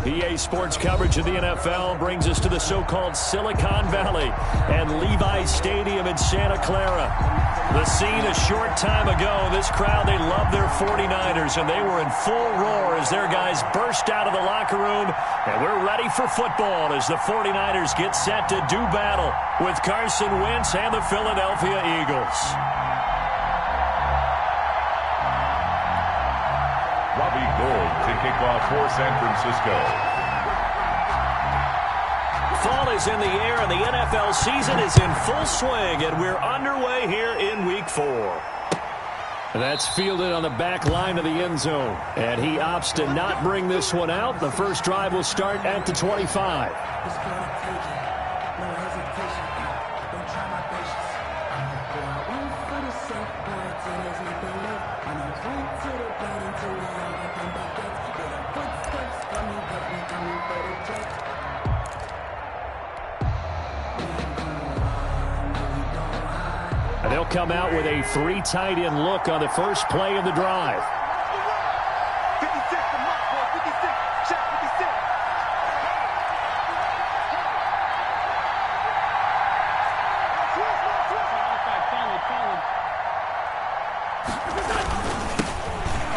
EA Sports coverage of the NFL brings us to the so-called Silicon Valley and Levi's Stadium in Santa Clara. The scene a short time ago, this crowd, they love their 49ers, and they were in full roar as their guys burst out of the locker room. And we're ready for football as the 49ers get set to do battle with Carson Wentz and the Philadelphia Eagles. Robbie Gould to kick off for San Francisco. Fall is in the air, and the NFL season is in full swing, and we're underway here in Week 4. And that's fielded on the back line of the end zone, and he opts to not bring this one out. The first drive will start at the 25. And they'll come out with a 3 tight end look on the first play of the drive.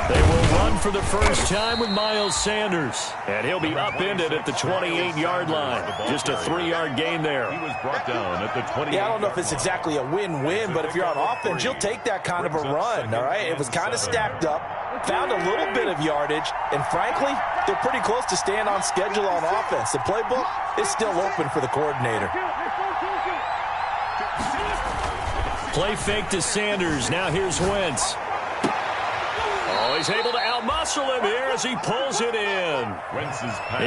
They will run for the first time with Miles Sanders, and he'll be upended at the 28-yard line. Just a 3-yard gain there. He was brought down at the 28. Yeah, I don't know if it's exactly a win-win, but if you're on offense, you'll take that kind of a run, all right? It was kind of stacked up, found a little bit of yardage, and frankly, they're pretty close to staying on schedule on offense. The playbook is still open for the coordinator. Play fake to Sanders. Now here's Wentz. Oh, he's able to outmuscle him here as he pulls it in.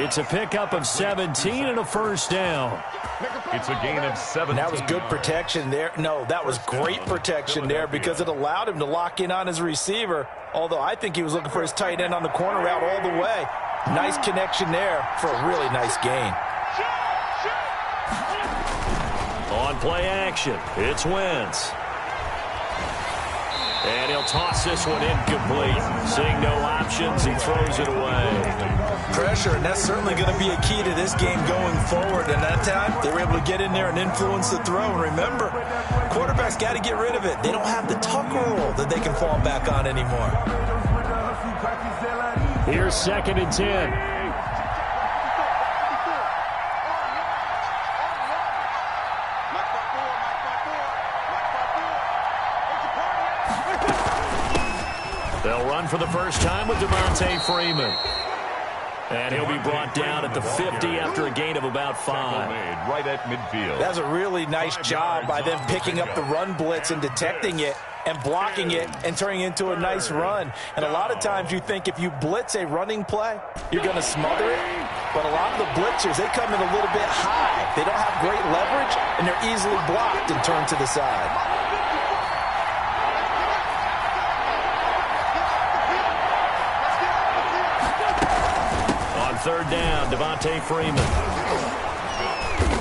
It's a pickup of 17 and a first down. It's a gain of 17. That was good protection there. No, that was great protection there because it allowed him to lock in on his receiver, although I think he was looking for his tight end on the corner route all the way. Nice connection there for a really nice gain. On play action, it's Wentz. And he'll toss this one incomplete. Seeing no options, he throws it away. Pressure, and that's certainly going to be a key to this game going forward. And that time, they were able to get in there and influence the throw. And remember, quarterbacks got to get rid of it. They don't have the Tucker rule that they can fall back on anymore. Here's 2nd and 10. They'll run for the first time with Devontae Freeman. And he'll be brought down at the 50 after a gain of about 5. Right at midfield. That's a really nice job by them picking up the run blitz and detecting it and blocking it and turning it into a nice run. And a lot of times you think if you blitz a running play, you're going to smother it. But a lot of the blitzers, they come in a little bit high. They don't have great leverage, and they're easily blocked and turned to the side. Third down, Devontae Freeman.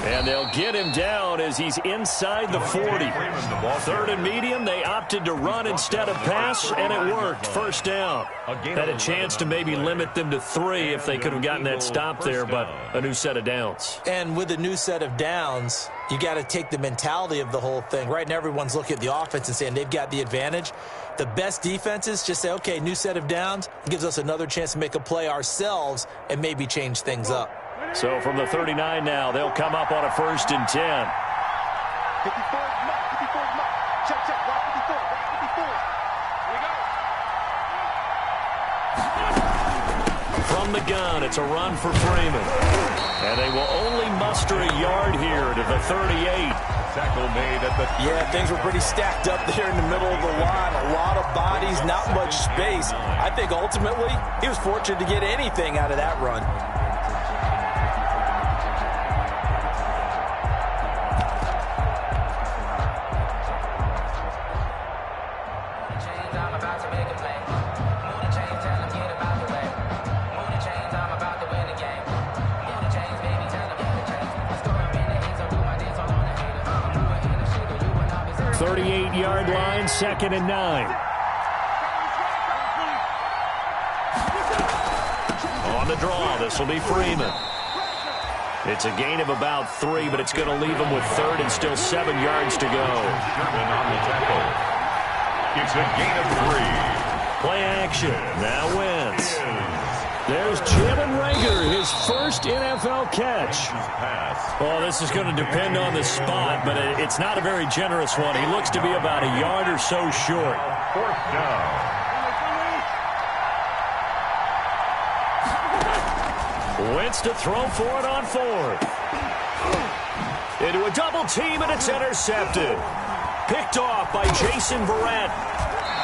And they'll get him down as he's inside the 40. 3rd and medium, they opted to run instead of pass, and it worked. First down. Had a chance to maybe limit them to 3 if they could have gotten that stop there, but a new set of downs. And with a new set of downs, you got to take the mentality of the whole thing. Right now, everyone's looking at the offense and saying they've got the advantage. The best defenses just say, okay, new set of downs, gives us another chance to make a play ourselves and maybe change things up. So from the 39 now, they'll come up on a 1st and 10. From the gun, it's a run for Freeman. And they will only muster a yard here to the 38. Tackle made at the... Yeah, things were pretty stacked up there in the middle of the line. A lot of bodies, not much space. I think ultimately he was fortunate to get anything out of that run. Yard line, 2nd and 9. On the draw. This will be Freeman. It's a gain of about 3, but it's going to leave him with 3rd and still 7 yards to go. Sherman on the tackle. It's a gain of 3. Play action. Now Wentz. There's Jalen Reagor, his first NFL catch. Oh, this is going to depend on the spot, but it's not a very generous one. He looks to be about a yard or so short. 4th down. Wentz to throw for it on 4th. Into a double team, and it's intercepted. Picked off by Jason Verrett.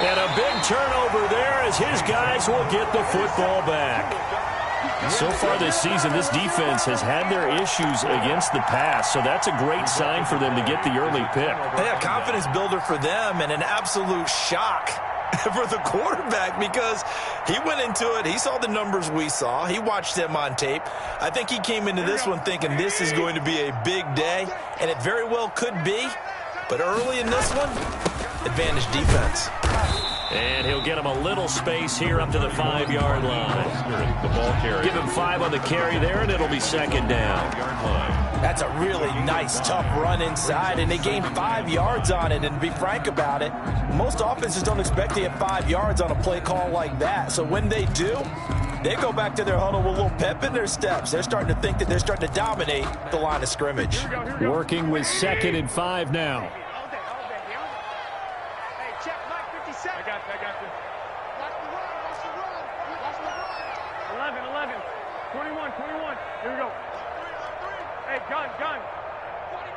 And a big turnover there as his guys will get the football back. So far this season, this defense has had their issues against the pass, so that's a great sign for them to get the early pick. Yeah, confidence builder for them and an absolute shock for the quarterback because he went into it. He saw the numbers we saw. He watched them on tape. I think he came into this one thinking this is going to be a big day, and it very well could be. But early in this one, advantage defense. And he'll get him a little space here up to the 5-yard line. The ball carrier. Give him 5 on the carry there, and it'll be 2nd down. That's a really nice, tough run inside, and they gained 5 yards on it. And to be frank about it, most offenses don't expect to get 5 yards on a play call like that. So when they do, they go back to their huddle with a little pep in their steps. They're starting to think that they're starting to dominate the line of scrimmage. Working with 2nd and 5 now. Gun. 49,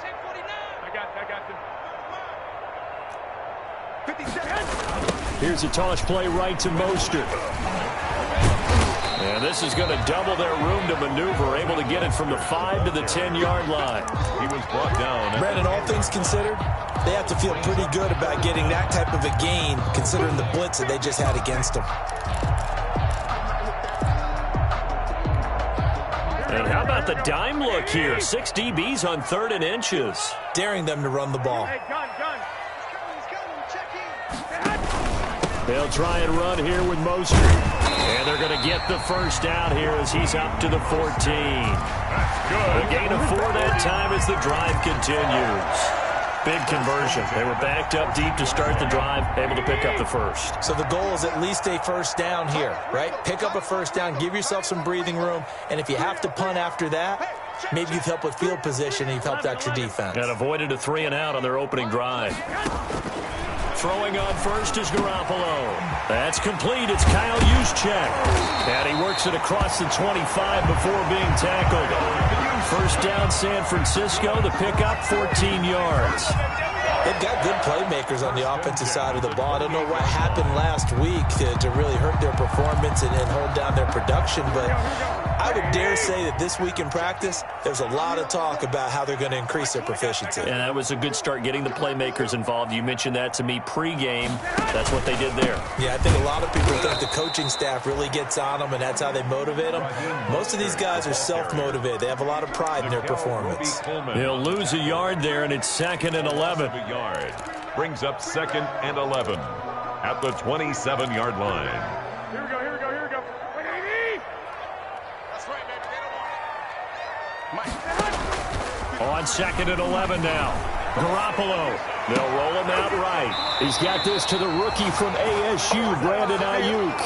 check 49. I got you. 50 seconds. Here's a toss play right to Mostert. And this is going to double their room to maneuver, able to get it from the 5 to the 10-yard line. He was brought down. Brandon, all things considered, they have to feel pretty good about getting that type of a gain, considering the blitz that they just had against them. And how about the dime look here? 6 DBs on 3rd and inches. Daring them to run the ball. Hey, gun. They'll try and run here with Mostert. And they're going to get the first down here as he's up to the 14. That's good. A gain of 4 that time as the drive continues. Big conversion. They were backed up deep to start the drive, able to pick up the first. So the goal is at least a first down here, right? Pick up a first down, give yourself some breathing room, and if you have to punt after that, maybe you've helped with field position and you've helped out your defense. And avoided a 3 and out on their opening drive. Throwing on first is Garoppolo. That's complete. It's Kyle Juszczyk. And he works it across the 25 before being tackled. First down, San Francisco. The pickup, 14 yards. They've got good playmakers on the offensive side of the ball. I don't know what happened last week to really hurt their performance and hold down their production, but I would dare say that this week in practice, there's a lot of talk about how they're going to increase their proficiency. And that was a good start getting the playmakers involved. You mentioned that to me pregame. That's what they did there. Yeah, I think a lot of people think the coaching staff really gets on them, and that's how they motivate them. Most of these guys are self-motivated. They have a lot of pride in their performance. They'll lose a yard there, and it's 2nd and 11. Yard. Brings up 2nd and 11 at the 27-yard line. Here we go. That's right, baby. They don't want it. On 2nd and 11 now. Garoppolo. They'll roll him out right. He's got this to the rookie from ASU, Brandon Ayuk.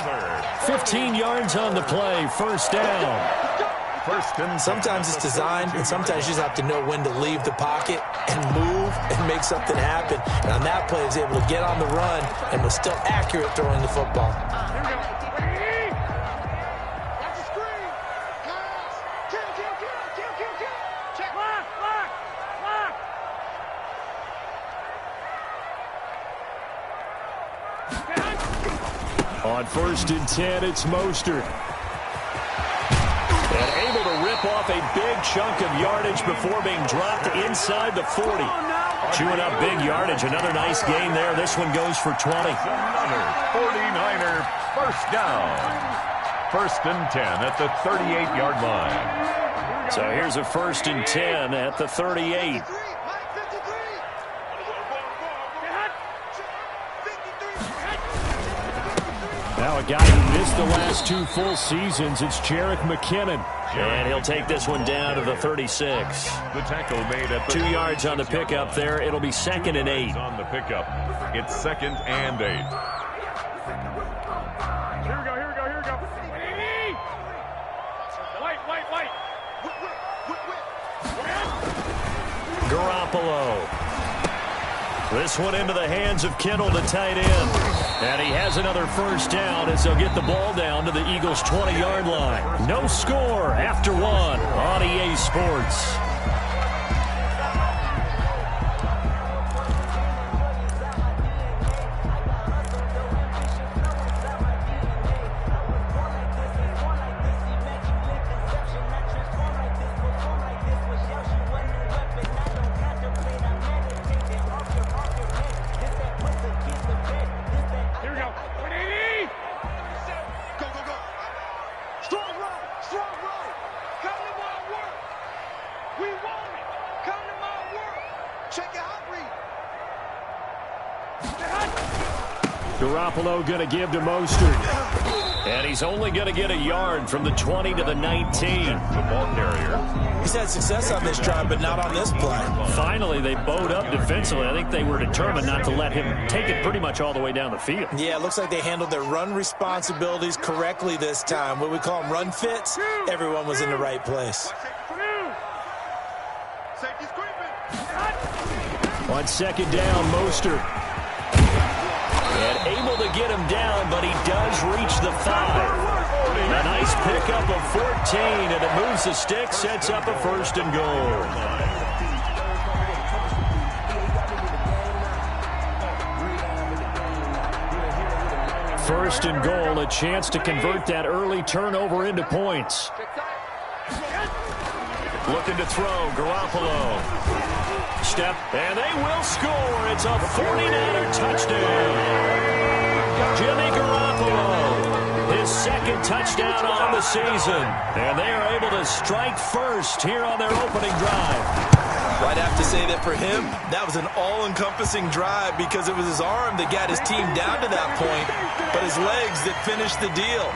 15 yards on the play. First down. Sometimes it's designed, and sometimes you just have to know when to leave the pocket and move and make something happen. And on that play, he was able to get on the run and was still accurate throwing the football. On 1st and 10, it's Mostert. And able to rip off a big chunk of yardage before being dropped inside the 40. Chewing up big yardage. Another nice gain there. This one goes for 20. Another 49er first down. 1st and 10 at the 38-yard line. So here's a 1st and 10 at the 38. Now a guy who missed the last 2 full seasons, it's Jerick McKinnon. And he'll take this one down to the 36. The tackle made at the 2 yards on the pickup there. It'll be 2nd and 8. On the pickup, it's 2nd and 8. Here we go, here we go, here we go. White. Garoppolo. This one into the hands of Kittle, the tight end. And he has another first down as they'll get the ball down to the Eagles' 20-yard line. No score after 1 on EA Sports. Garoppolo going to give to Mostert. And he's only going to get a yard from the 20 to the 19. The ball carrier. He's had success on this drive, but not on this play. Finally, they bowed up defensively. I think they were determined not to let him take it pretty much all the way down the field. Yeah, it looks like they handled their run responsibilities correctly this time. What we call them run fits, everyone was in the right place. On 2nd down, Mostert. And able to get him down, but he does reach the 5. A nice pickup of 14, and it moves the stick, sets up a 1st and goal. First and goal, a chance to convert that early turnover into points. Looking to throw, Garoppolo. Step, and they will score. It's a 49er touchdown. Jimmy Garoppolo, his 2nd touchdown on the season. And they are able to strike first here on their opening drive. I'd have to say that for him, that was an all-encompassing drive because it was his arm that got his team down to that point, but his legs that finished the deal.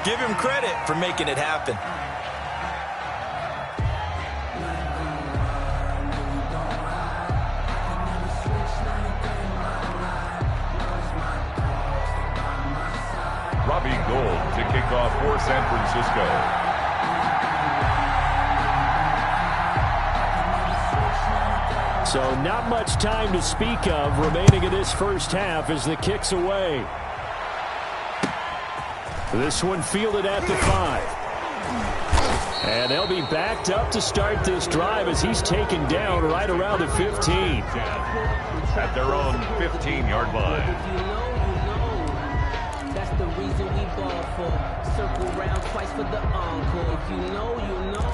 Give him credit for making it happen. Robbie Gould to kick off for San Francisco. So not much time to speak of remaining in this first half as the kick's away. This one fielded at the 5. And they'll be backed up to start this drive as he's taken down right around the 15. At their own 15-yard line. That's the reason we ball for. Circle round twice for the encore. If you know, you know.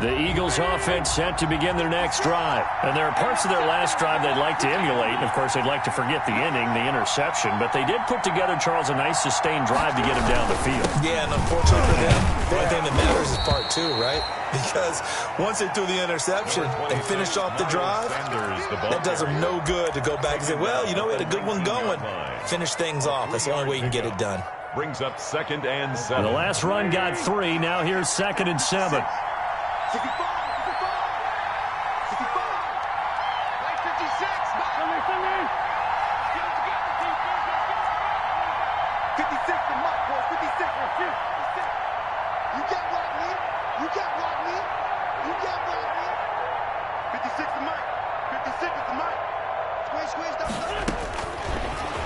The Eagles offense set to begin their next drive. And there are parts of their last drive they'd like to emulate. And, of course, they'd like to forget the ending, the interception. But they did put together, Charles, a nice sustained drive to get him down the field. Yeah, and unfortunately for them, the only thing that matters is part 2, right? Because once they threw the interception and finished off the drive, that does them no good to go back and say, well, you know, we had a good one going. Finish things off. That's the only way you can get it done. Brings up 2nd and 7. The last run got 3. Now here's 2nd and 7. 65, 55, 55, 56, 56 to Mike, boys, 56, let's shoot. You got what I need, you got what I need, you got what I need. 56 to Mike, 56 to Mike. Squeeze, stop.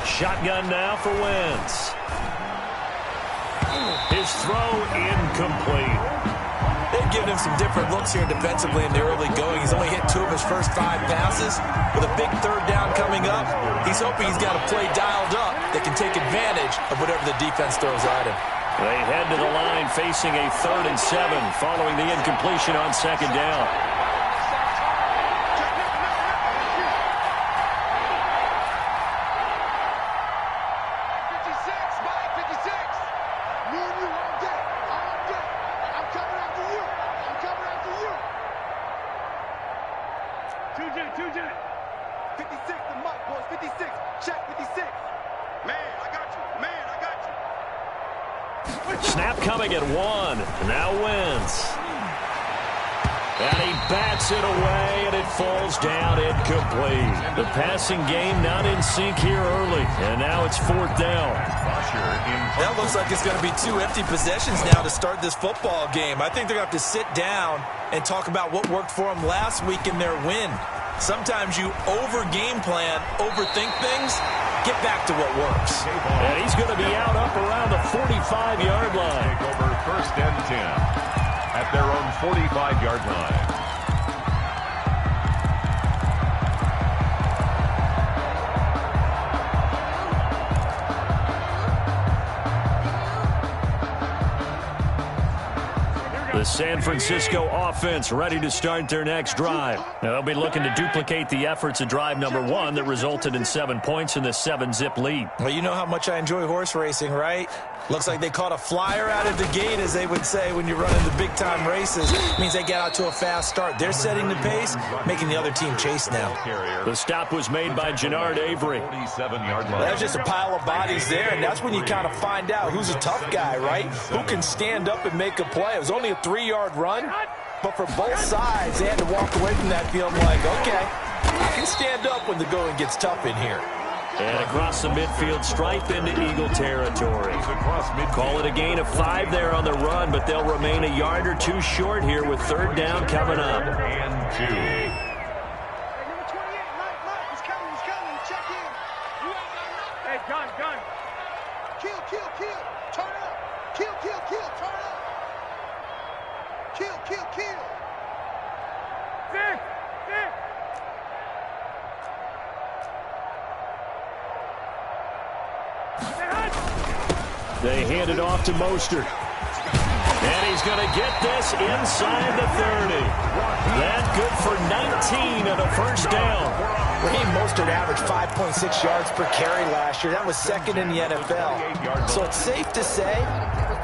Shotgun now for Wentz. His throw incomplete. They've given him some different looks here defensively in the early going. He's only hit 2 of his first 5 passes. With a big 3rd down coming up, he's hoping he's got a play dialed up that can take advantage of whatever the defense throws at him. They head to the line facing a 3rd and 7 following the incompletion on 2nd down. 2 jet. 56 the mic, boys. 56. Check 56. Man, I got you. Man, I got you. Snap coming at 1. Now wins. And he bats it away, and it falls down incomplete. The passing game not in sync here early, and now it's 4th down. That looks like it's going to be 2 empty possessions now to start this football game. I think they're going to have to sit down and talk about what worked for them last week in their win. Sometimes you over-game plan, overthink things, get back to what works. And he's going to be out up around the 45-yard line. Take over 1st and 10 at their own 45-yard line. The San Francisco offense ready to start their next drive. Now, they'll be looking to duplicate the efforts of drive number 1 that resulted in 7 points in the 7-zip lead. Well, you know how much I enjoy horse racing, right? Looks like they caught a flyer out of the gate, as they would say when you're running the big-time races. It means they get out to a fast start. They're setting the pace, making the other team chase now. The stop was made by Jannard Avery. 47-yard line. There's just a pile of bodies there, and that's when you kind of find out who's a tough guy, right? Who can stand up and make a play. It was only a 3-yard run, but for both sides, they had to walk away from that field like, okay, I can stand up when the going gets tough in here. And across the midfield stripe into Eagle territory. Call it a gain of 5 there on the run, but they'll remain a yard or 2 short here with 3rd down coming up. And 2. Hey, number 28, Mike, he's coming, check in. Hey, gun. Kill, turn up. Kill, turn up. Kill. Vic. They hand it off to Mostert. And he's going to get this inside the 30. That good for 19 and a 1st down. Raheem Mostert averaged 5.6 yards per carry last year. That was 2nd in the NFL. So it's safe to say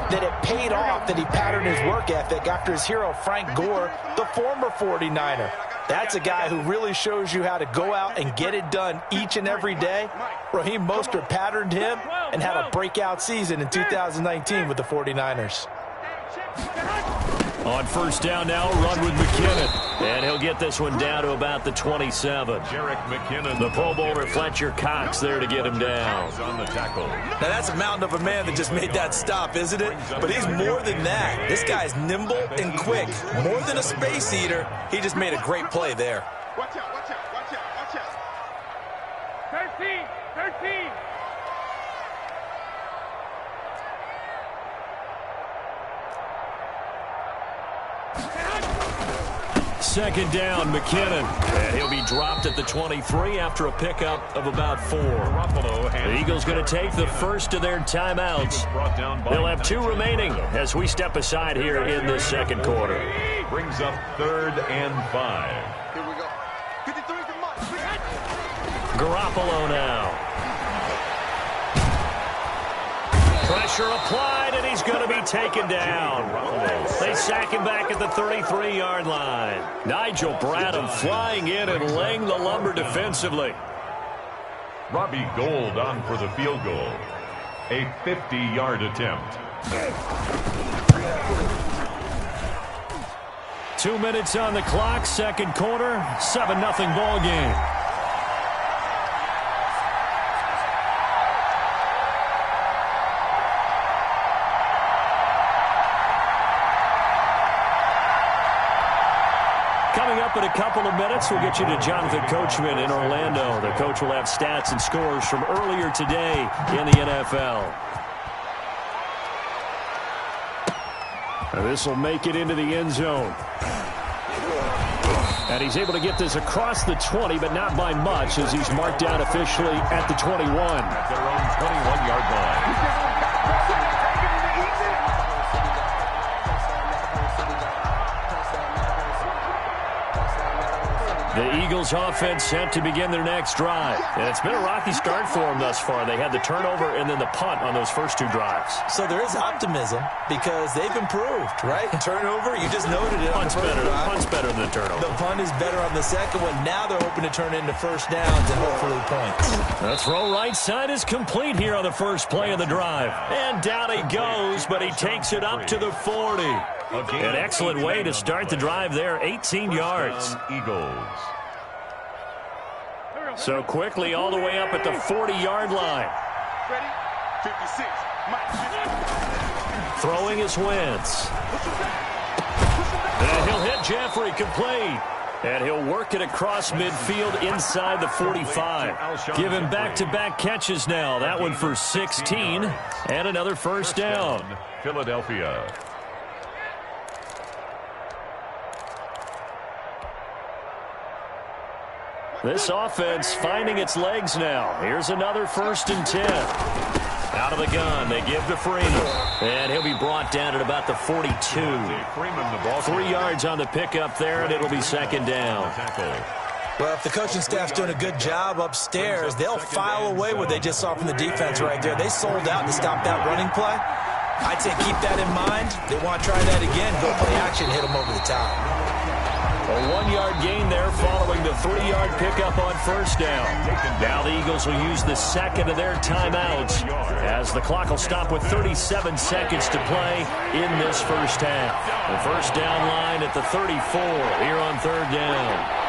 that it paid off that he patterned his work ethic after his hero Frank Gore, the former 49er. That's a guy who really shows you how to go out and get it done each and every day. Raheem Mostert patterned him and had a breakout season in 2019 with the 49ers. On 1st down now, run with McKinnon. And he'll get this one down to about the 27. Jerick McKinnon. The Pro Bowler Fletcher Cox there to get him down. On the tackle. Now that's a mountain of a man that just made that stop, isn't it? But he's more than that. This guy's nimble and quick. More than a space eater, he just made a great play there. Watch out. 13. 2nd down, McKinnon. And he'll be dropped at the 23 after a pickup of about 4. The Eagles going to take the first of their timeouts. They'll have 2 remaining as we step aside here in this 2nd quarter. Brings up 3rd and 5. Here we go. 53's the mark. Garoppolo now. Pressure applied, and he's going to be taken down. They sack him back at the 33-yard line. Nigel Bradham flying in and laying the lumber defensively. Robbie Gould on for the field goal. A 50-yard attempt. 2 minutes on the clock, 2nd quarter, 7-0 ball game. Coming up in a couple of minutes, we'll get you to Jonathan Coachman in Orlando. The coach will have stats and scores from earlier today in the NFL. This will make it into the end zone. And he's able to get this across the 20, but not by much, as he's marked down officially at the 21. At their own 21-yard line. The Eagles offense set to begin their next drive. And it's been a rocky start for them thus far. They had the turnover and then the punt on those first two drives. So there is optimism because they've improved, right? Turnover, you just noted it. Punt's better than the turnover. The punt is better on the second one. Now they're hoping to turn into first downs and hopefully points. The throw right side is complete here on the first play of the drive. And down he goes, but he takes it up to the 40. An excellent way to start the drive there, 18 yards. Eagles. So quickly all the way up at the 40-yard line. Ready? 56. Throwing is Wentz. And he'll hit Jeffrey complete. And he'll work it across midfield inside the 45. Give him back-to-back catches now. That one for 16 and another first down. Philadelphia. This offense finding its legs now. Here's another 1st and 10. Out of the gun, they give to Freeman. And he'll be brought down at about the 42. 3 yards on the pickup there, and it'll be second down. Well, if the coaching staff's doing a good job upstairs, they'll file away what they just saw from the defense right there. They sold out to stop that running play. I'd say keep that in mind. They want to try that again, go play action, hit them over the top. A 1-yard gain there following the 3-yard pickup on first down. Now the Eagles will use the second of their timeouts as the clock will stop with 37 seconds to play in this first half. The first down line at the 34 here on third down.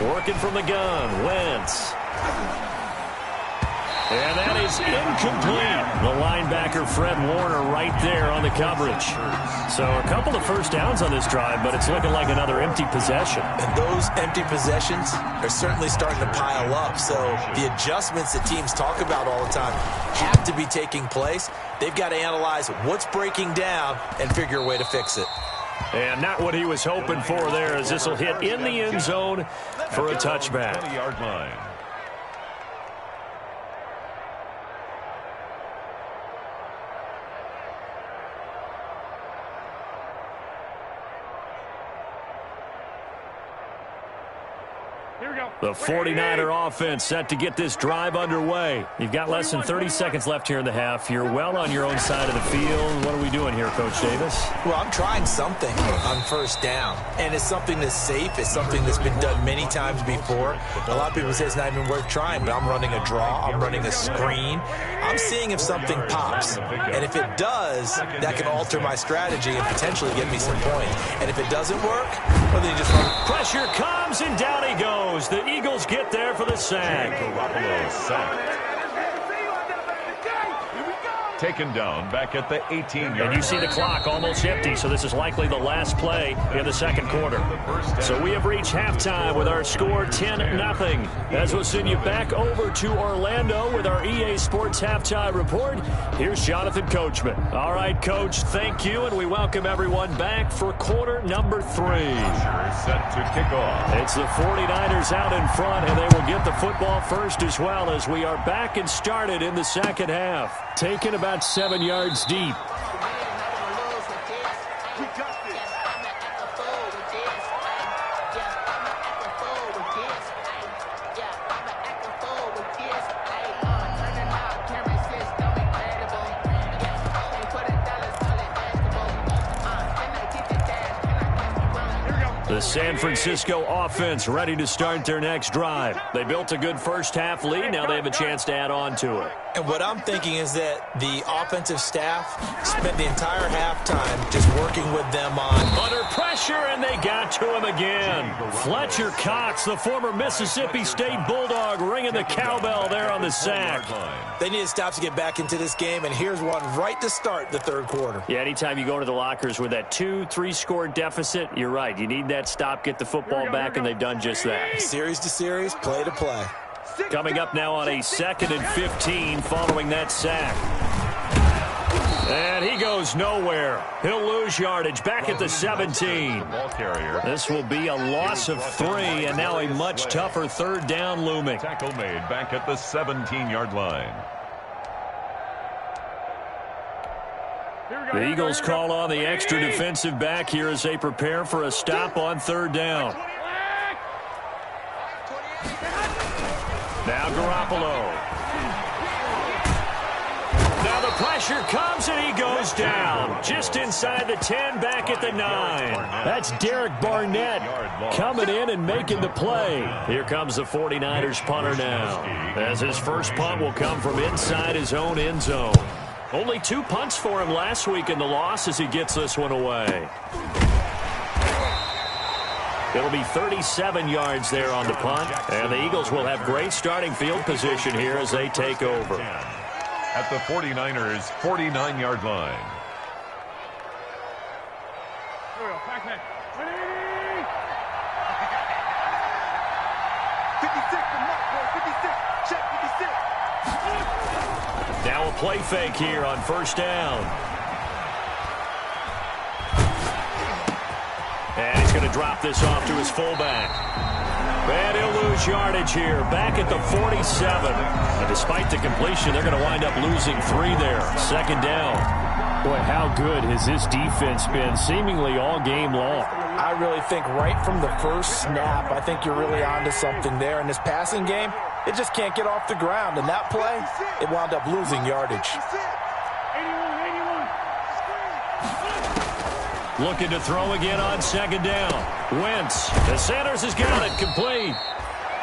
Working from the gun, Wentz. And that is incomplete. The linebacker, Fred Warner, right there on the coverage. So a couple of first downs on this drive, but it's looking like another empty possession. And those empty possessions are certainly starting to pile up. So the adjustments that teams talk about all the time have to be taking place. They've got to analyze what's breaking down and figure a way to fix it. And not what he was hoping for there, as this will hit in the end zone for a touchback. 20-yard line. The 49er offense set to get this drive underway. You've got less than 30 seconds left here in the half. You're well on your own side of the field. What are we doing here, Coach Davis? Well, I'm trying something on first down, and it's something that's safe. It's something that's been done many times before. A lot of people say it's not even worth trying, but I'm running a draw. I'm running a screen. I'm seeing if something pops, and if it does, that can alter my strategy and potentially get me some points. And if it doesn't work, well, then you just run. Pressure comes, and down he goes. The Eagles get there for the sack. Taken down back at the 18-yard line. And you see the clock almost empty, so this is likely the last play in the second quarter. So we have reached halftime with our score 10-0. As we'll send you back over to Orlando with our EA Sports Halftime Report, here's Jonathan Coachman. All right, Coach, thank you, and we welcome everyone back for quarter number 3. Set to kick off. It's the 49ers out in front, and they will get the football first as well as we are back and started in the second half. Taken about 7 yards deep. The San Francisco offense ready to start their next drive. They built a good first half lead. Now they have a chance to add on to it. And what I'm thinking is that the offensive staff spent the entire halftime just working with them on. Under pressure, and they got to him again. Fletcher Cox, the former Mississippi State Bulldog, ringing the cowbell there on the sack. They need to stop to get back into this game, and here's one right to start the third quarter. Yeah, anytime you go to the lockers with that 2-3 score deficit, you're right. You need that stop, get the football back, and they've done just that. Series to series, play to play. Coming up now on a 2nd and 15 following that sack. And he goes nowhere. He'll lose yardage back at the 17. This will be a loss of 3, and now a much tougher third down looming. Tackle made back at the 17-yard line. The Eagles call on the extra defensive back here as they prepare for a stop on third down. Now Garoppolo. Now the pressure comes and he goes down. Just inside the 10, back at the 9. That's Derek Barnett coming in and making the play. Here comes the 49ers punter now, as his first punt will come from inside his own end zone. Only 2 punts for him last week in the loss as he gets this one away. It'll be 37 yards there on the punt, and the Eagles will have great starting field position here as they take over. At the 49ers' 49-yard line. Now a play fake here on first down. And he's going to drop this off to his fullback. And he'll lose yardage here, back at the 47. And despite the completion, they're going to wind up losing 3 there. Second down. Boy, how good has this defense been seemingly all game long? I really think right from the first snap, I think you're really onto something there. In this passing game, it just can't get off the ground. And that play, it wound up losing yardage. Looking to throw again on second down. Wentz. The Sanders has got it complete.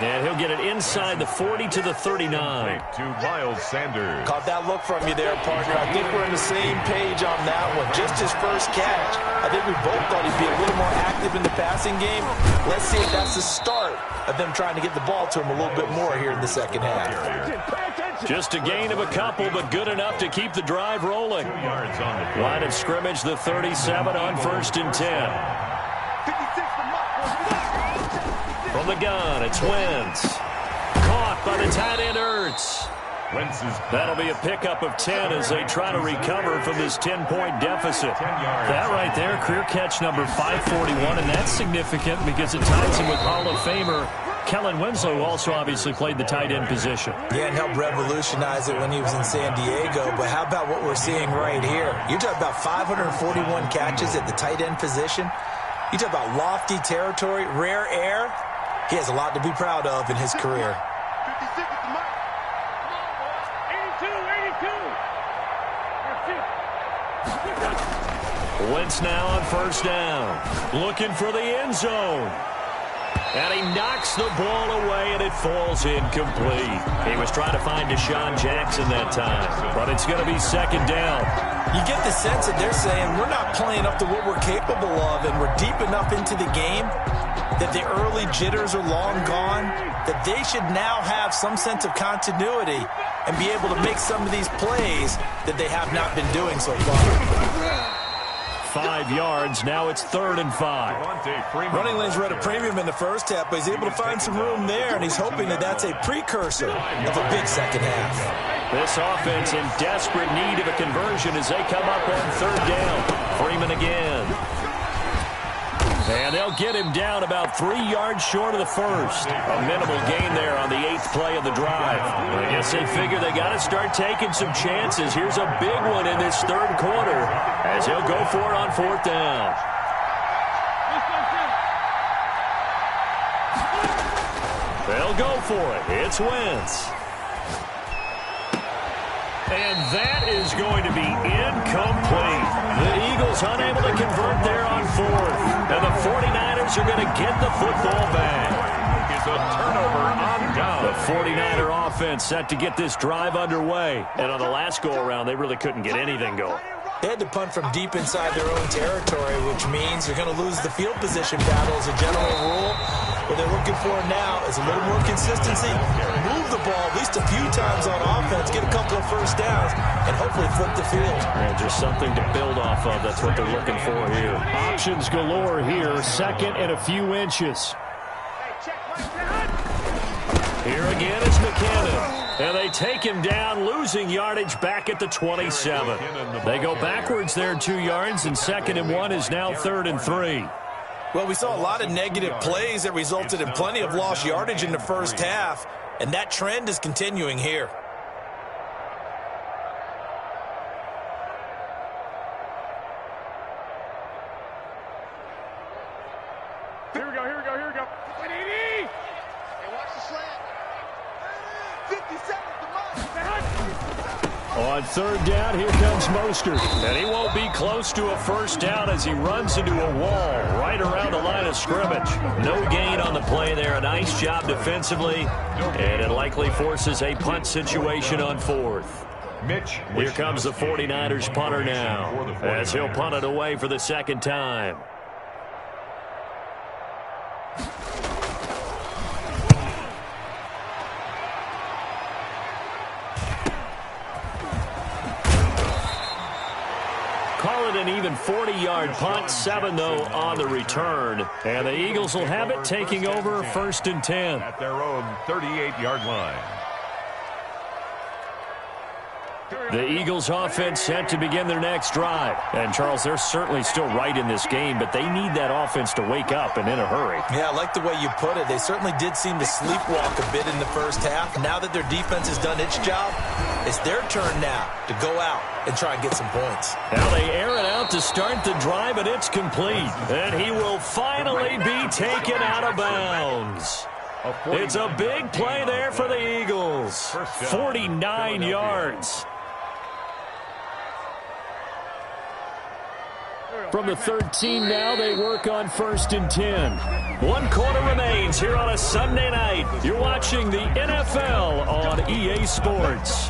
And he'll get it inside the 40 to the 39. To Miles Sanders. Caught that look from you there, partner. I think we're on the same page on that one. Just his first catch. I think we both thought he'd be a little more active in the passing game. Let's see if that's the start of them trying to get the ball to him a little bit more here in the second half. Just a gain of a couple, but good enough to keep the drive rolling. 2 yards on the play. Line of scrimmage, the 37 on first and 10. From the gun, it's Wentz. Caught by the tight end Ertz. That'll be a pickup of 10 as they try to recover from this 10-point deficit. That right there, career catch number 541, and that's significant because it ties him with Hall of Famer Kellen Winslow, who also obviously played the tight end position. Yeah, and helped revolutionize it when he was in San Diego. But how about what we're seeing right here? You're talking about 541 catches at the tight end position. You talk about lofty territory, rare air. He has a lot to be proud of in his career. 56 is the mark. 82. Wentz now on first down. Looking for the end zone. And he knocks the ball away, and it falls incomplete. He was trying to find Deshaun Jackson that time, but it's going to be second down. You get the sense that they're saying we're not playing up to what we're capable of, and we're deep enough into the game that the early jitters are long gone, that they should now have some sense of continuity and be able to make some of these plays that they have not been doing so far. 5 yards. Now it's 3rd and 5. Running lanes were at a premium in the first half, but he's able to find some room there, and he's hoping that that's a precursor of a big second half. This offense in desperate need of a conversion as they come up on 3rd down. Freeman again. And they'll get him down about 3 yards short of the first. A minimal gain there on the 8th play of the drive. I guess they figure they got to start taking some chances. Here's a big one in this 3rd quarter as he'll go for it on 4th down. They'll go for it. It's Wentz. And that is going to be incomplete. The Eagles unable to convert there on 4th. And the 49ers are going to get the football back. It's a turnover on down. The 49er offense set to get this drive underway. And on the last go-around, they really couldn't get anything going. They had to punt from deep inside their own territory, which means they're going to lose the field position battle as a general rule. What they're looking for now is a little more consistency, move the ball at least a few times on offense, get a couple of first downs, and hopefully flip the field. And just something to build off of. That's what they're looking for here. Options galore here. 2nd and a few inches. Here again is McKinnon. And they take him down, losing yardage back at the 27. They go backwards there 2 yards, and 2nd and 1 is now 3rd and 3. Well, we saw a lot of negative plays that resulted in plenty of lost yardage in the first half, and that trend is continuing here. Here we go. Hey, watch the slant. 50 seconds to mark. On 3rd down, here comes Mostert. And he won't be close to a first down as he runs into a wall right around the line of scrimmage. No gain on the play there. A nice job defensively. And it likely forces a punt situation on 4th. Here comes the 49ers punter now as he'll punt it away for the 2nd time. Call it an even 40-yard punt, 7 though on the return. And the Eagles will have it, taking over 1st and 10. At their own 38-yard line. The Eagles offense set to begin their next drive. And, Charles, they're certainly still right in this game, but they need that offense to wake up and in a hurry. Yeah, I like the way you put it. They certainly did seem to sleepwalk a bit in the first half. Now that their defense has done its job, it's their turn now to go out and try and get some points. Now they air it out to start the drive, and it's complete. And he will finally be taken out of bounds. It's a big play there for the Eagles. 49 yards. From the 13 now, they work on 1st and 10. 1 quarter remains here on a Sunday night. You're watching the NFL on EA Sports.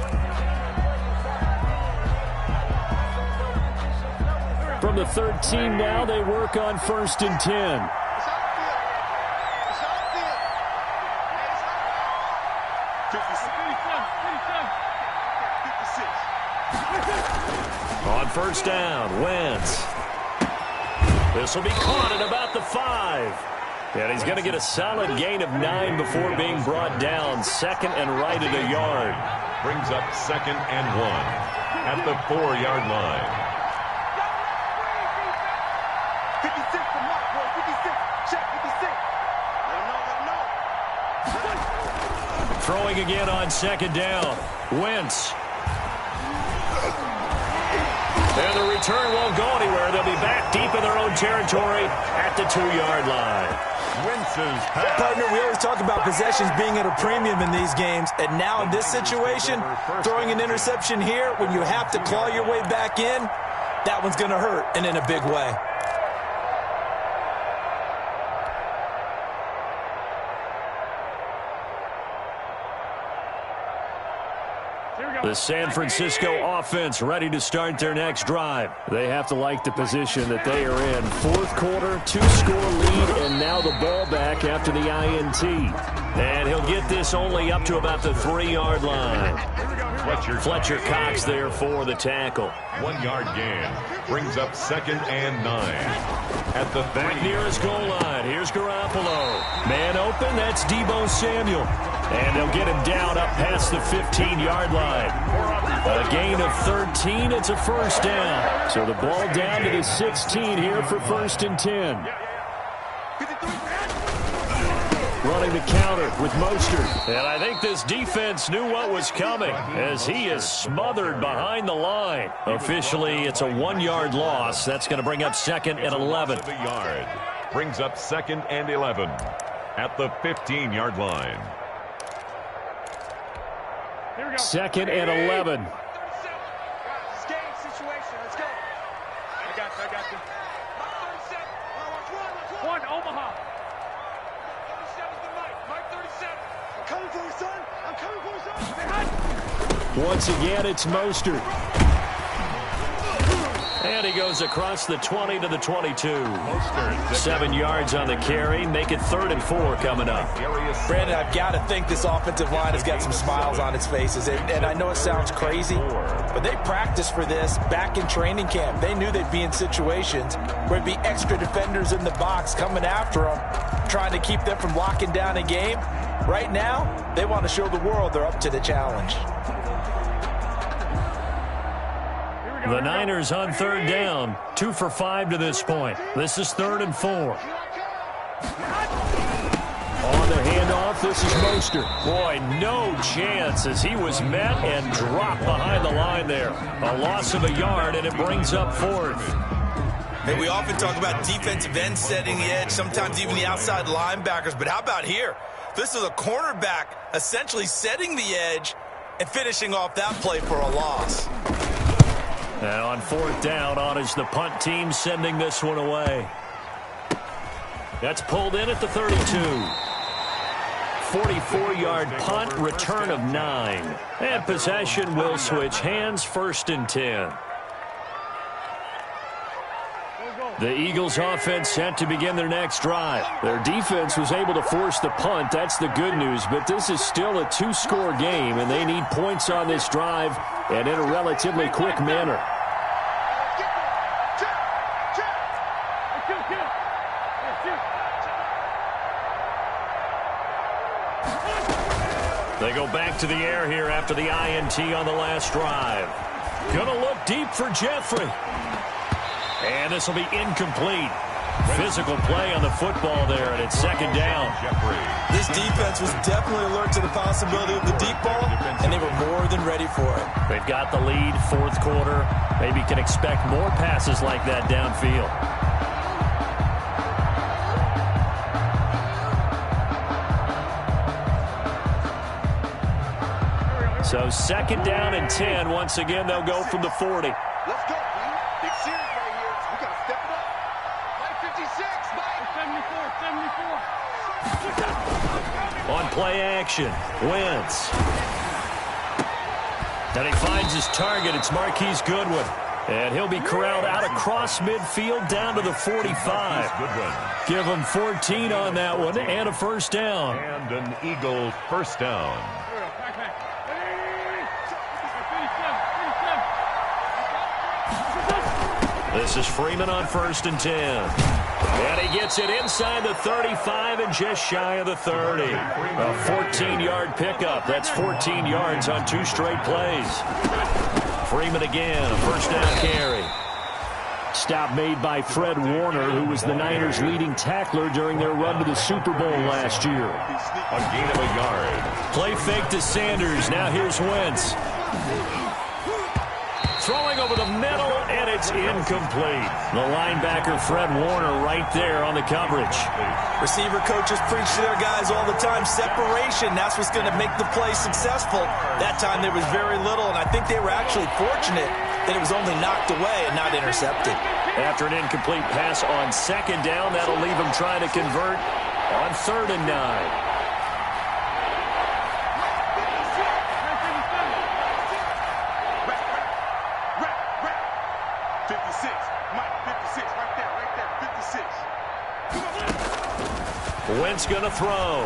From the 13 now, they work on 1st and 10. On 1st down, Wentz. This will be caught at about the 5. And he's going to get a solid gain of 9 before being brought down. 2nd and right at a yard. Brings up 2nd and 1 at the 4-yard line. 56 to mark, boy. 56. Check 56. Let him know. Throwing again on 2nd down. Wentz. And the return won't go anywhere. They'll be back deep in their own territory at the 2-yard line. Wentz's pass. Partner, we always talk about possessions being at a premium in these games, and now in this situation, throwing an interception here when you have to claw your way back in, that one's going to hurt, and in a big way. The San Francisco offense ready to start their next drive. They have to like the position that they are in. 4th quarter, 2-score lead, and now the ball back after the INT. And he'll get this only up to about the 3-yard line. Fletcher Cox there for the tackle. 1-yard gain. Brings up 2nd and 9. At the back near his goal line. Here's Garoppolo. Man open, that's Deebo Samuel. And they'll get him down up past the 15-yard line. A gain of 13, it's a 1st down. So the ball down to the 16 here for 1st and 10. Running the counter with Mostert. And I think this defense knew what was coming as he is smothered behind the line. Officially, it's a 1-yard loss. That's going to bring up 2nd and 11. Brings up 2nd and 11 at the 15-yard line. 2nd and 11. This game situation. Let's go. I got you. 37. One, Omaha. 37's the Mike 37. I'm coming for you, son. I'm coming for you, son. Once again, it's Mostert. And he goes across the 20 to the 22. 7 yards on the carry. Make it 3rd and 4 coming up. Brandon, I've got to think this offensive line has got some smiles on its faces. And I know it sounds crazy, but they practiced for this back in training camp. They knew they'd be in situations where it'd be extra defenders in the box coming after them, trying to keep them from locking down a game. Right now, they want to show the world they're up to the challenge. The Niners on third down, 2 for 5 to this point. This is 3rd and 4. On the handoff, this is Mostert. Boy, no chance as he was met and dropped behind the line there. A loss of a yard, and it brings up 4th. Hey, we often talk about defensive ends setting the edge, sometimes even the outside linebackers, but how about here? This is a cornerback essentially setting the edge and finishing off that play for a loss. Now on 4th down, on is the punt team sending this one away. That's pulled in at the 32. 44-yard punt, return of 9. And possession will switch hands, 1st and 10. The Eagles offense set to begin their next drive. Their defense was able to force the punt. That's the good news, but this is still a 2-score game, and they need points on this drive and in a relatively quick manner. They go back to the air here after the INT on the last drive. Gonna look deep for Jeffrey. And this will be incomplete. Physical play on the football there, and it's 2nd down. This defense was definitely alert to the possibility of the deep ball, and they were more than ready for it. They've got the lead, 4th quarter. Maybe can expect more passes like that downfield. So 2nd down and 10. Once again, they'll go from the 40. Let's go, dude. Big series right here. We got to step it up. Mike 56, Mike. 74. On play action, Wentz. And he finds his target. It's Marquise Goodwin. And he'll be corralled out across midfield down to the 45. Give him 14 on that one and a 1st down. And an Eagle 1st down. This is Freeman on 1st and 10. And he gets it inside the 35 and just shy of the 30. A 14-yard pickup. That's 14 yards on 2 straight plays. Freeman again, a 1st down carry. Stop made by Fred Warner, who was the Niners' leading tackler during their run to the Super Bowl last year. A gain of a yard. Play fake to Sanders. Now here's Wentz. Throwing over the middle, and it's incomplete. The linebacker, Fred Warner, right there on the coverage. Receiver coaches preach to their guys all the time. Separation, that's what's going to make the play successful. That time there was very little, and I think they were actually fortunate that it was only knocked away and not intercepted. After an incomplete pass on 2nd down, that'll leave them trying to convert on 3rd and 9. Wentz going to throw.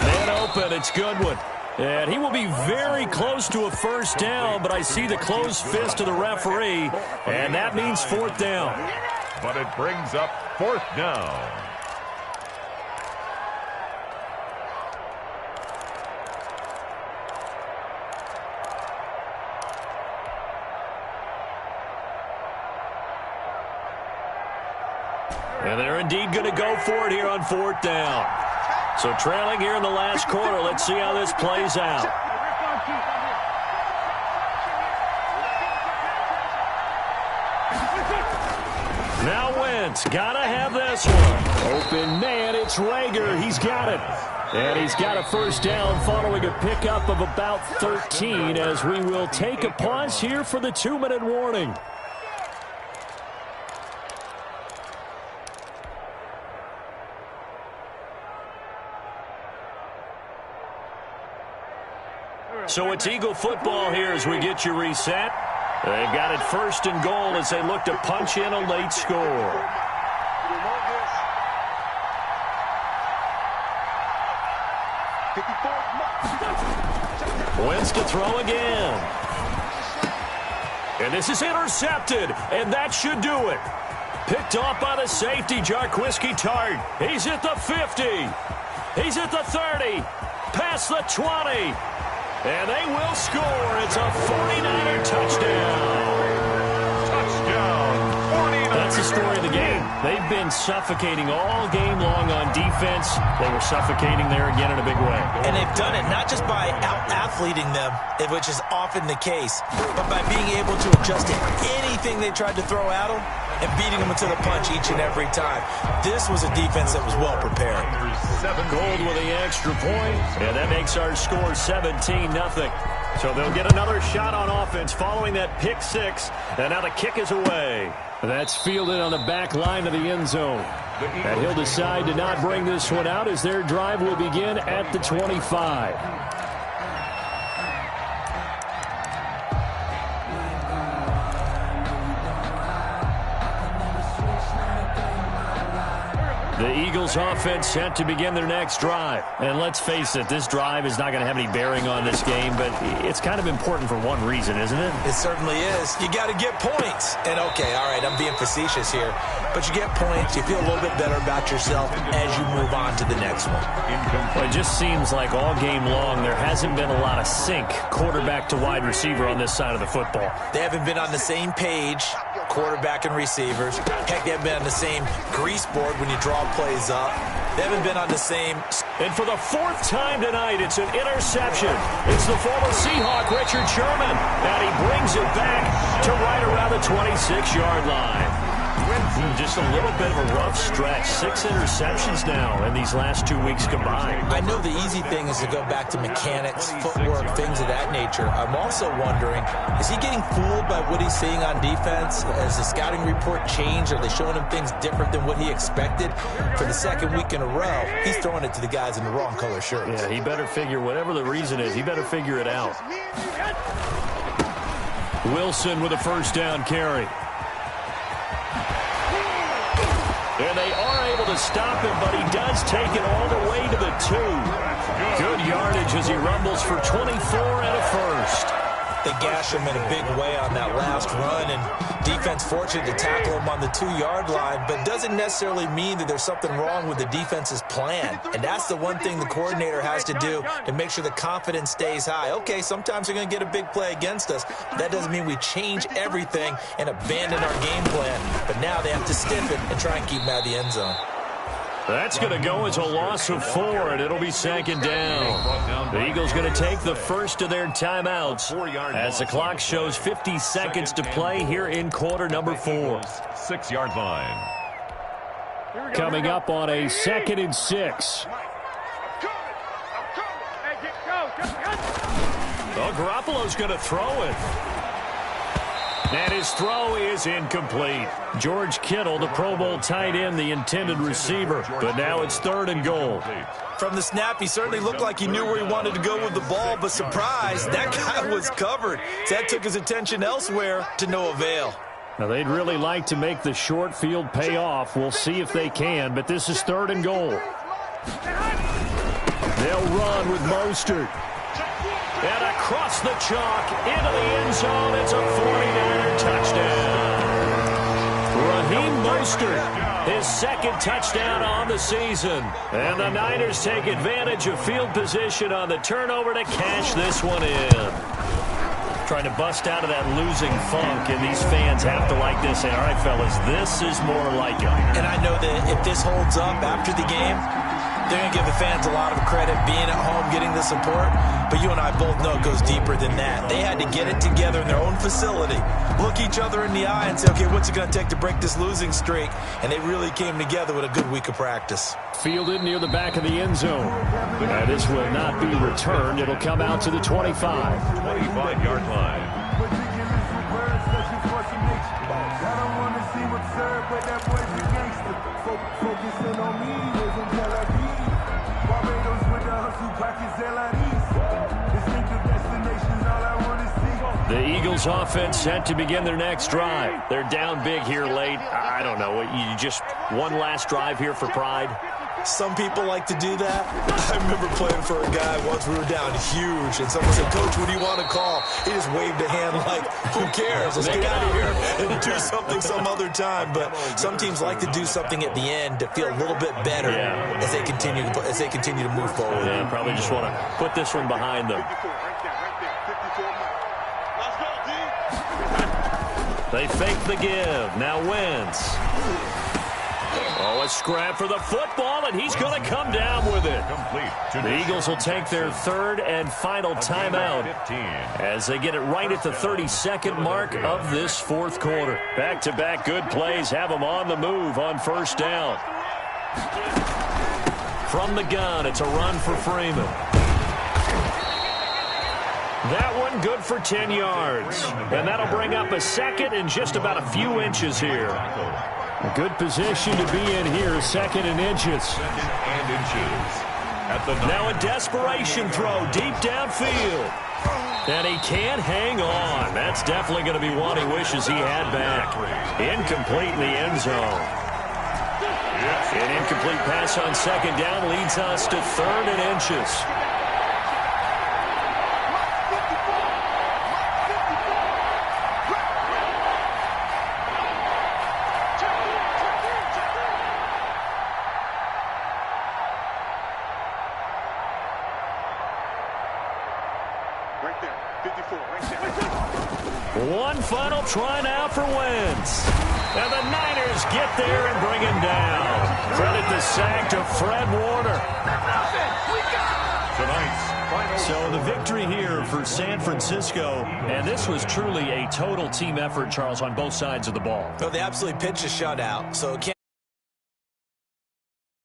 Man open, it's Goodwin. And he will be very close to a 1st down, but I see the closed fist of the referee, and that means 4th down. But it brings up 4th down. And they're indeed going to go for it here on 4th down. So trailing here in the last quarter, let's see how this plays out. Now Wentz, gotta have this one. Open man, it's Rager. He's got it. And he's got a 1st down following a pickup of about 13 as we will take a pause here for the 2-minute warning. So it's Eagle football here as we get you reset. They've got it 1st and goal as they look to punch in a late score. Wentz to throw again. And this is intercepted, and that should do it. Picked off by the safety, Jarquiski Tart. He's at the 50. He's at the 30, past the 20, and they will score. It's a 49er touchdown. That's the story of the game. They've been suffocating all game long on defense. They were suffocating there again in a big way. And they've done it not just by out-athleting them, which is often the case, but by being able to adjust to anything they tried to throw at them and beating them into the punch each and every time. This was a defense that was well prepared. Gold with the extra point, and that makes our score 17-0. So they'll get another shot on offense following that pick six, and now the kick is away. That's fielded on the back line of the end zone. And he'll decide to not bring this one out as their drive will begin at the 25. The Eagles offense set to begin their next drive. And let's face it, this drive is not going to have any bearing on this game, but it's kind of important for one reason, isn't it? It certainly is. You got to get points. And okay, all right, I'm being facetious here, but you get points, you feel a little bit better about yourself as you move on to the next one. Well, it just seems like all game long there hasn't been a lot of sync quarterback to wide receiver on this side of the football. They haven't been on the same page, quarterback and receivers. Heck, they haven't been on the same grease board when you draw plays up. They haven't been on the same. And for the fourth time tonight, it's an interception. It's the former Seahawk, Richard Sherman, and he brings it back to right around the 26-yard line. Just a little bit of a rough stretch. 6 interceptions now in these last 2 weeks combined. I know the easy thing is to go back to mechanics, footwork, things of that nature. I'm also wondering, is he getting fooled by what he's seeing on defense? Has the scouting report changed? Are they showing him things different than what he expected? For the second week in a row, he's throwing it to the guys in the wrong color shirts. Yeah, he better figure, whatever the reason is, he better figure it out. Wilson with a first down carry. And they are able to stop him, but he does take it all the way to the 2. Good yardage as he rumbles for 24 and a first. They gash him in a big way on that last run, and defense fortunate to tackle him on the 2-yard line, but doesn't necessarily mean that there's something wrong with the defense's plan. And that's the one thing the coordinator has to do to make sure the confidence stays high. Okay, sometimes they're going to get a big play against us. That doesn't mean we change everything and abandon our game plan. But now they have to stiff it and try and keep him out of the end zone. That's going to go as a loss of 4, and it'll be second down. The Eagles going to take the first of their timeouts as the clock shows 50 seconds to play here in quarter number 4. 6-yard line. Coming up on a 2nd and 6. Well, Garoppolo's going to throw it. And his throw is incomplete. George Kittle, the Pro Bowl tight end, the intended receiver. But now it's 3rd and goal. From the snap, he certainly looked like he knew where he wanted to go with the ball, but surprise, that guy was covered. So that took his attention elsewhere to no avail. Now, they'd really like to make the short field pay off. We'll see if they can, but this is 3rd and goal. They'll run with Mostert. And across the chalk, into the end zone, it's a 49er touchdown. Raheem Mostert, his 2nd touchdown on the season. And the Niners take advantage of field position on the turnover to cash this one in. Trying to bust out of that losing funk, and these fans have to like this. Say, all right, fellas, this is more like it. And I know that if this holds up after the game, they're going to give the fans a lot of credit being at home, getting the support. But you and I both know it goes deeper than that. They had to get it together in their own facility, look each other in the eye and say, okay, what's it going to take to break this losing streak? And they really came together with a good week of practice. Fielded near the back of the end zone. And this will not be returned. It'll come out to the 25. 25-yard line. The Eagles offense set to begin their next drive. They're down big here late. I don't know. You just one last drive here for pride? Some people like to do that. I remember playing for a guy once. We were down huge, and someone said, "Coach, what do you want to call?" He just waved a hand like, "Who cares? Let's get out of here and do something some other time." But some teams like to do something at the end to feel a little bit better as they continue to move forward. Yeah, probably just want to put this one behind them. They fake the give. Now Wentz. Oh, a scrap for the football, and he's going to come down with it. The Eagles will take their third and final timeout as they get it right at the 32nd mark of this fourth quarter. Back-to-back good plays have them on the move on first down. From the gun, it's a run for Freeman. That one good for 10 yards. And that'll bring up a second and just about a few inches here. A good position to be in here, second and inches. Now a desperation throw deep downfield. And he can't hang on. That's definitely going to be one he wishes he had back. Incomplete in the end zone. An incomplete pass on second down leads us to third and inches. One final try now for Wentz. And the Niners get there and bring him down. Credit the sack to Fred Warner. So the victory here for San Francisco, and this was truly a total team effort, Charles, on both sides of the ball. Well, they absolutely pitched a shutout, so it can't